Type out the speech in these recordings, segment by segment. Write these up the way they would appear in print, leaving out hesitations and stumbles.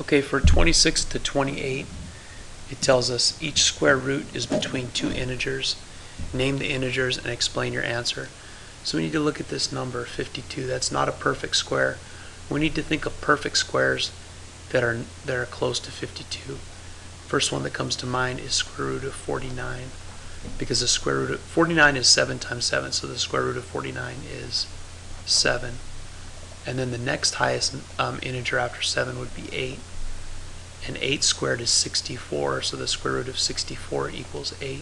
Okay, for 26 to 28, it tells us each square root is between two integers. Name the integers and explain your answer. So we need to look at this number 52. That's not a perfect square. We need to think of perfect squares that are close to 52. First one that comes to mind is square root of 49, because the square root of 49 is 7 times 7, so the square root of 49 is 7. And then the next highest integer after 7 would be 8. And 8 squared is 64, so the square root of 64 equals 8.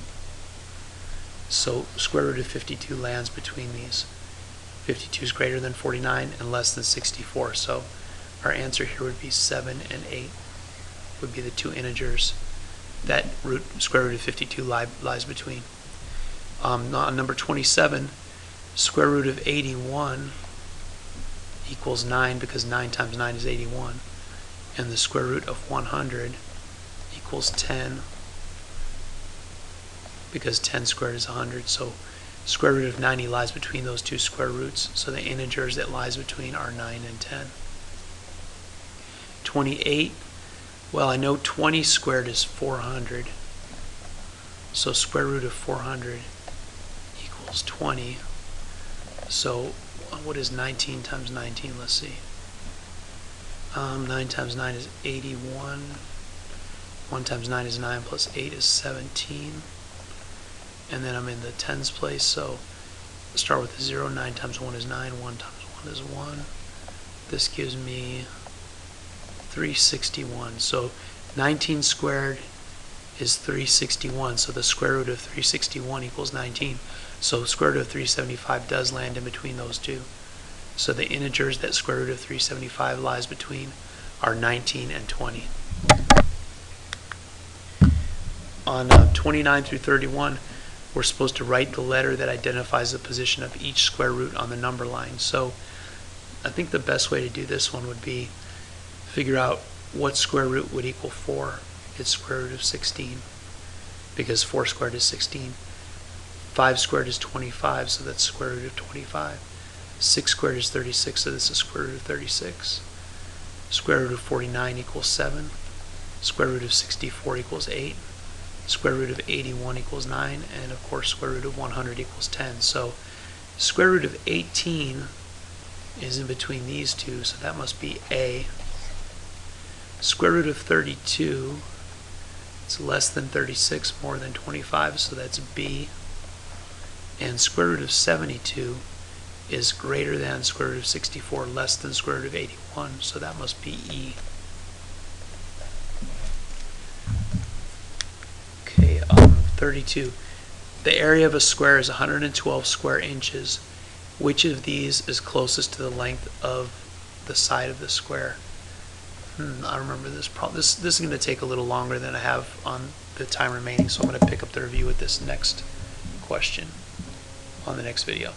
So square root of 52 lands between these. 52 is greater than 49 and less than 64, so our answer here would be 7 and 8 would be the two integers that square root of 52 lies between. On number 27, square root of 81 equals 9, because 9 times 9 is 81. And the square root of 100 equals 10, because 10 squared is 100. So square root of 90 lies between those two square roots. So the integers that lies between are 9 and 10. 28, well, I know 20 squared is 400. So square root of 400 equals 20. So what is 19 times 19? Let's see. 9 times 9 is 81. 1 times 9 is 9, plus 8 is 17. And then I'm in the tens place, so start with a 0. 9 times 1 is 9. 1 times 1 is 1. This gives me 361. So 19 squared is 361. So the square root of 361 equals 19. So square root of 375 does land in between those two. So the integers that square root of 375 lies between are 19 and 20. On 29 through 31, we're supposed to write the letter that identifies the position of each square root on the number line. So I think the best way to do this one would be figure out what square root would equal 4. It's square root of 16, because 4 squared is 16. 5 squared is 25, so that's square root of 25. 6 squared is 36, so this is square root of 36. Square root of 49 equals 7. Square root of 64 equals 8. Square root of 81 equals 9. And of course, square root of 100 equals 10. So square root of 18 is in between these two, so that must be A. Square root of 32, it's less than 36, more than 25, so that's B. And square root of 72 is greater than square root of 64, less than square root of 81, so that must be E. Okay, 32. The area of a square is 112 square inches. Which of these is closest to the length of the side of the square? I remember this problem. This is going to take a little longer than I have on the time remaining, so I'm going to pick up the review with this next question on the next video.